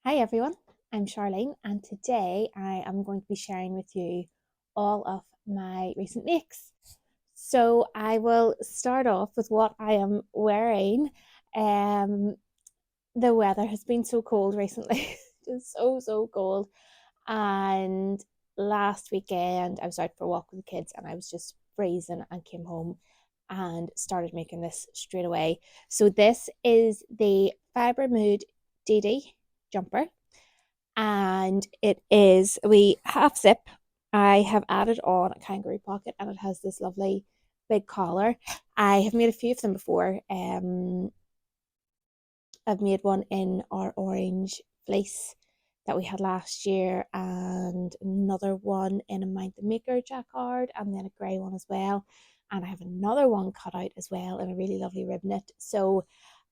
Hi everyone, I'm Sharlene and today I am going to be sharing with you all of my recent makes. So I will start off with what I am wearing. Um, the weather has been so cold recently, just so cold. And last weekend I was out for a walk with the kids and I was just freezing and came home and started making this straight away. So this is the Fibre Mood Didi jumper and it is a wee half zip. I have added on a kangaroo pocket and it has this lovely big collar. I have made a few of them before. I've made one in our orange fleece that we had last year and another one in a Mind the Maker jacquard and then a grey one as well. And I have another one cut out as well in a really lovely rib knit. So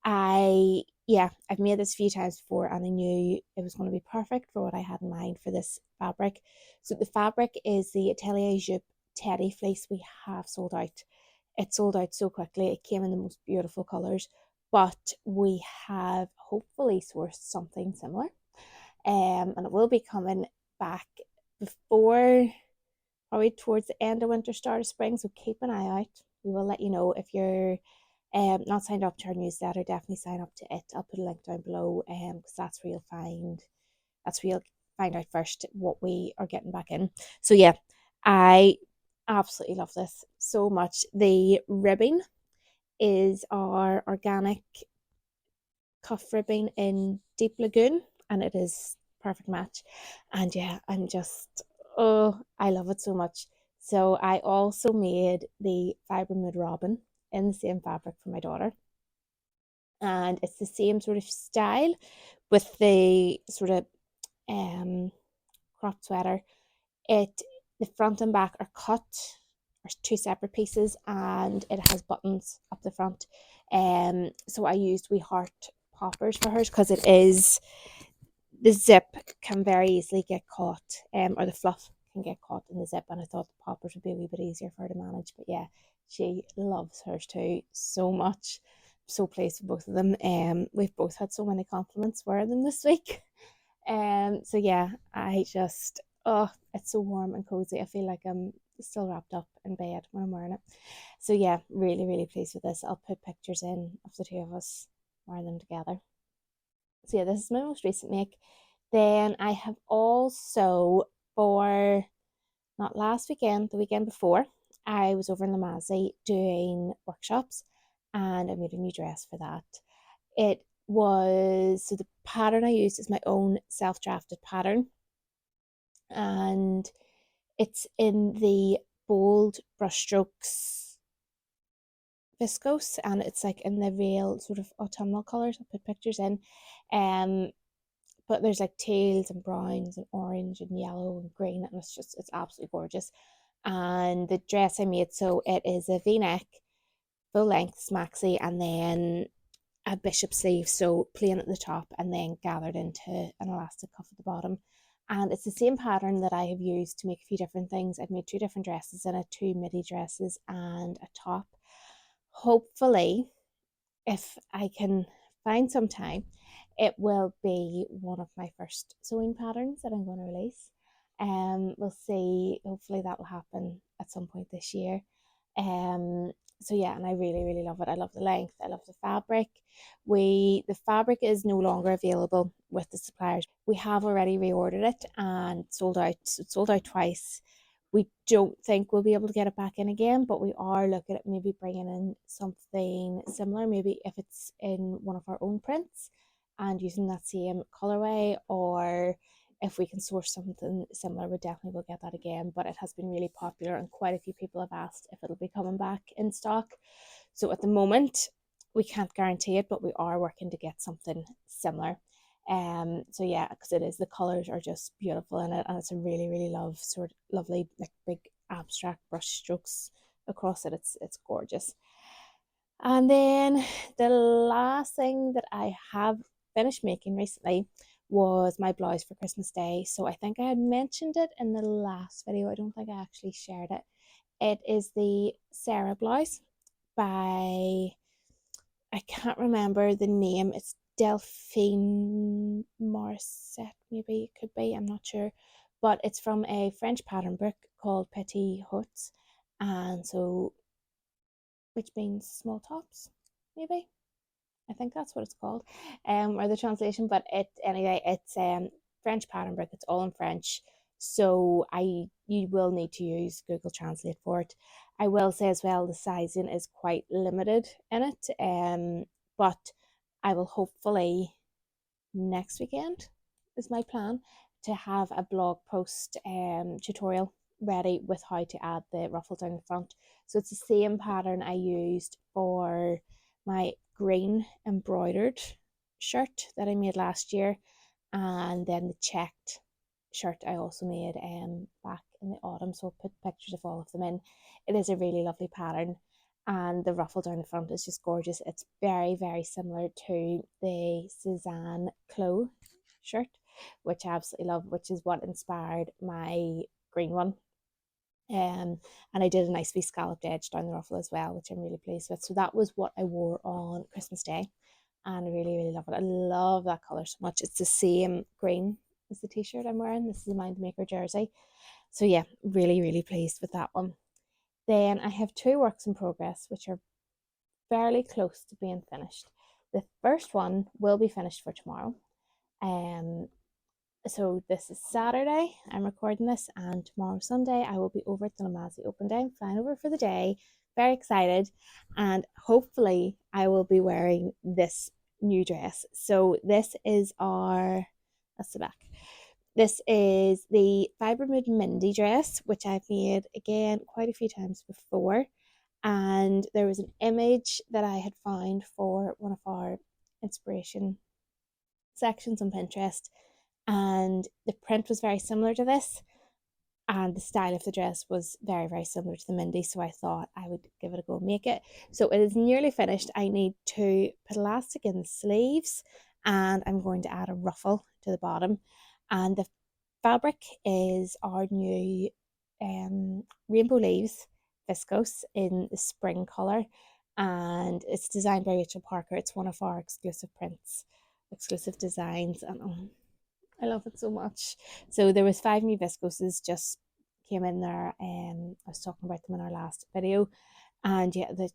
I've made this a few times before and I knew it was going to be perfect for what I had in mind for this fabric. So the fabric is the Atelier Jupe Teddy fleece. We have sold out. It sold out so quickly. It came in the most beautiful colours, but we have hopefully sourced something similar. And it will be coming back before, probably towards the end of winter, start of spring. So keep an eye out. We will let you know. If you're not signed up to our newsletter, definitely sign up to it. I'll put a link down below because that's where you'll find out first what we are getting back in. So yeah, I absolutely love this so much. The ribbing is our organic cuff ribbing in Deep Lagoon, and it is perfect match. And yeah, I love it so much. So I also made the Fibre Mood Robin in the same fabric for my daughter, and it's the same sort of style with the sort of cropped sweater. It The front and back are cut, or two separate pieces, and it has buttons up the front. So I used wee heart poppers for hers because the zip can very easily get caught, or the fluff can get caught in the zip, and I thought the poppers would be a wee bit easier for her to manage. But yeah, she loves hers too so much. I'm so pleased with both of them. We've both had so many compliments wearing them this week. So yeah, it's so warm and cozy. I feel like I'm still wrapped up in bed when I'm wearing it. So yeah, really pleased with this. I'll put pictures in of the two of us wearing them together. So yeah, this is my most recent make. Then I have also, for not last weekend, the weekend before, I was over in the Maxi doing workshops and I made a new dress for that. So the pattern I used is my own self-drafted pattern, and it's in the bold brushstrokes viscose, and it's like in the real sort of autumnal colors. I'll put pictures in. But there's like teals and browns and orange and yellow and green, and it's absolutely gorgeous. And the dress I made, so it is a V-neck, full length maxi, and then a bishop sleeve, so plain at the top and then gathered into an elastic cuff at the bottom. And it's the same pattern that I have used to make a few different things. I've made two different dresses in it, two midi dresses and a top. Hopefully, if I can find some time, it will be one of my first sewing patterns that I'm going to release. We'll see. Hopefully that will happen at some point this year. So yeah, and I really love it. I love the length. I love the fabric. The fabric is no longer available with the suppliers. We have already reordered it and sold out. It sold out twice. We don't think we'll be able to get it back in again, but we are looking at maybe bringing in something similar, maybe if it's in one of our own prints and using that same colorway, or if we can source something similar, we definitely will get that again. But it has been really popular and quite a few people have asked if it'll be coming back in stock. So at the moment, we can't guarantee it, but we are working to get something similar. So yeah, because the colors are just beautiful in it, and it's a really lovely, like, big abstract brush strokes across it. It's gorgeous. And then the last thing that I have finished making recently was my blouse for Christmas Day. So I think I had mentioned it in the last video. I don't think I actually shared it. It is the Sarah blouse by, I can't remember the name. It's Delphine Morissette, maybe it could be, I'm not sure. But it's from a French pattern book called Petits Hauts, and so, which means small tops, maybe. I think that's what it's called, or the translation. But it's French pattern book. It's all in French, so you will need to use Google Translate for it. I will say as well, the sizing is quite limited in it, but I will hopefully next weekend is my plan to have a blog post tutorial ready with how to add the ruffle down the front. So it's the same pattern I used for my green embroidered shirt that I made last year, and then the checked shirt I also made back in the autumn. So I'll put pictures of all of them in. It is a really lovely pattern, and the ruffle down the front is just gorgeous. It's very, very similar to the Suzanne Clos shirt, which I absolutely love, which is what inspired my green one. And I did a nice wee scalloped edge down the ruffle as well, which I'm really pleased with. So that was what I wore on Christmas Day, and I really, really love it. I love that colour so much. It's the same green as the t-shirt I'm wearing. This is a Mind Maker jersey. So yeah, really, really pleased with that one. Then I have two works in progress, which are fairly close to being finished. The first one will be finished for tomorrow. So this is Saturday, I'm recording this, and tomorrow Sunday I will be over at the Maxi open day. I'm flying over for the day, very excited, and hopefully I will be wearing this new dress. So this is that's the back. This is the Fibre Mindy dress, which I've made again quite a few times before. And there was an image that I had found for one of our inspiration sections on Pinterest, and the print was very similar to this, and the style of the dress was very, very similar to the Mindy, so I thought I would give it a go and make it. So it is nearly finished. I need to put elastic in the sleeves, and I'm going to add a ruffle to the bottom, and the fabric is our new Rainbow Leaves Viscose in the spring colour, and it's designed by Rachel Parker. It's one of our exclusive prints, exclusive designs, and I love it so much. So there was 5 new viscoses just came in there, and I was talking about them in our last video. And yeah, the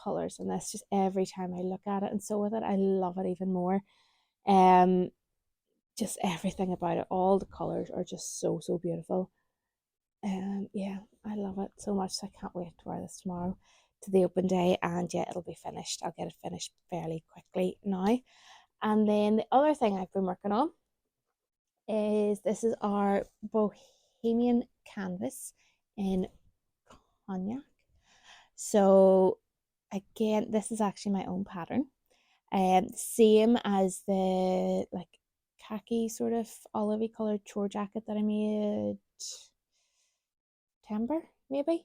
colours in this, just every time I look at it and sew with it, I love it even more. Just everything about it, all the colours are just so, so beautiful. Yeah, I love it so much. So I can't wait to wear this tomorrow to the open day, and yeah, it'll be finished. I'll get it finished fairly quickly now. And then the other thing I've been working on is this is our Bohemian canvas in Cognac. So again, this is actually my own pattern, same as the like khaki sort of olivey colored chore jacket that I made September maybe.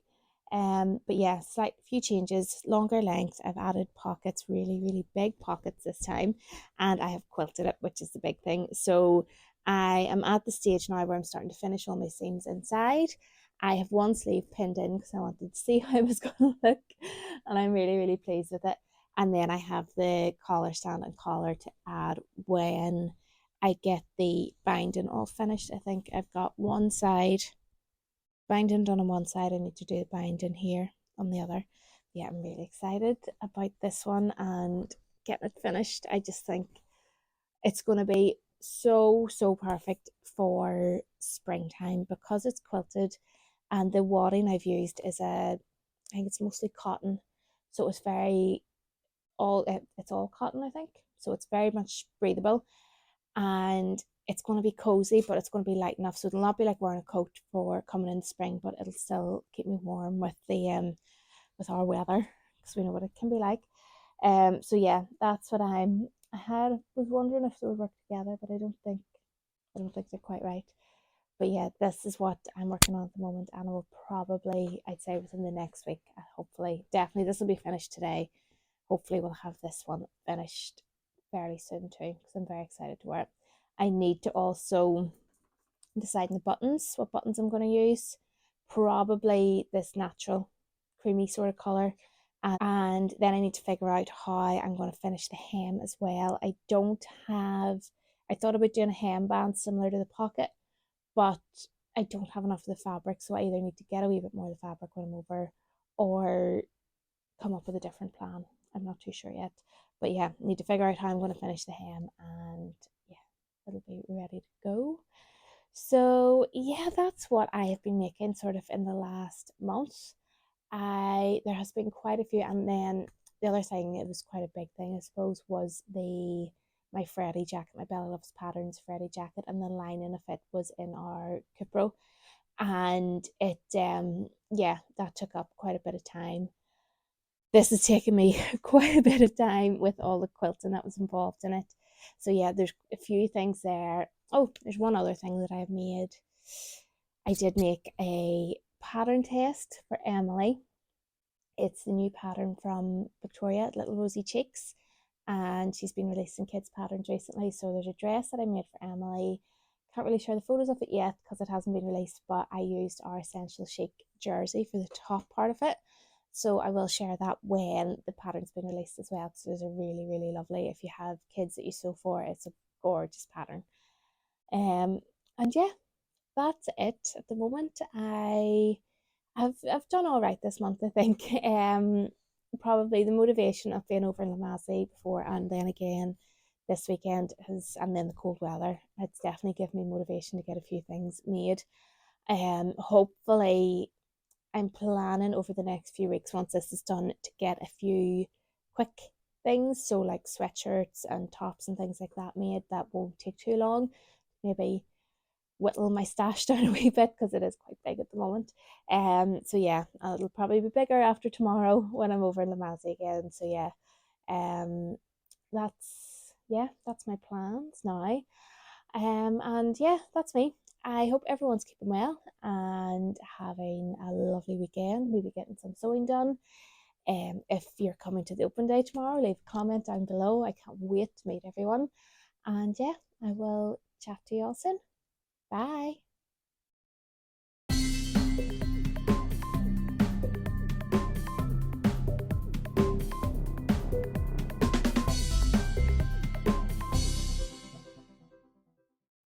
But yeah, slight few changes, longer length. I've added pockets, really, really big pockets this time, and I have quilted it, which is the big thing. So I am at the stage now where I'm starting to finish all my seams inside. I have one sleeve pinned in because I wanted to see how it was going to look, and I'm really, really pleased with it. And then I have the collar stand and collar to add when I get the binding all finished. I think I've got one side binding done on one side. I need to do the binding here on the other. Yeah, I'm really excited about this one and getting it finished. I just think it's going to be so, so perfect for springtime because it's quilted, and the wadding I've used is I think it's mostly cotton, so it's it's all cotton, I think, so it's very much breathable, and it's going to be cozy, but it's going to be light enough, so it'll not be like wearing a coat for coming in spring, but it'll still keep me warm with the with our weather, because we know what it can be like. So yeah, that's what was wondering if they would work together, but I don't think they're quite right. But yeah, this is what I'm working on at the moment, and I will probably, I'd say within the next week, hopefully, definitely this will be finished today. Hopefully we'll have this one finished fairly soon too, because I'm very excited to wear it. I need to also decide on the buttons, what buttons I'm going to use. Probably this natural creamy sort of colour, and then I need to figure out how I'm going to finish the hem as well. I thought about doing a hemband similar to the pocket, but I don't have enough of the fabric, so I either need to get a wee bit more of the fabric when I'm over, or come up with a different plan. I'm not too sure yet, but yeah, need to figure out how I'm going to finish the hem, and yeah, it'll be ready to go. So yeah, that's what I have been making sort of in the last month. There has been quite a few, and then the other thing, it was quite a big thing, I suppose, was my Freddy jacket, my Bella Loves Patterns Freddy jacket, and the lining of it was in our Cupro, and it yeah, that took up quite a bit of time. This has taken me quite a bit of time with all the quilting that was involved in it. So yeah, there's a few things there. Oh, there's one other thing that I've made. I did make a pattern test for Emily. It's the new pattern from Victoria, Little Rosy Cheeks, and she's been releasing kids patterns recently. So there's a dress that I made for Emily. Can't really share the photos of it yet because it hasn't been released, but I used our Essential Chic jersey for the top part of it. So I will share that when the pattern's been released as well, because those are really, really lovely. If you have kids that you sew for, it's a gorgeous pattern. And yeah, that's it at the moment. I've done all right this month, I think. Probably the motivation of being over in Maxi before, and then again this weekend and then the cold weather. It's definitely given me motivation to get a few things made. Hopefully, I'm planning over the next few weeks, once this is done, to get a few quick things, so like sweatshirts and tops and things like that made that won't take too long. Maybe whittle my stash down a wee bit because it is quite big at the moment. So yeah, it'll probably be bigger after tomorrow when I'm over in Maxi again. So yeah, that's my plans now. And yeah, that's me. I hope everyone's keeping well and having a lovely weekend, maybe getting some sewing done. If you're coming to the open day tomorrow, leave a comment down below. I can't wait to meet everyone. And yeah, I will chat to you all soon. Bye.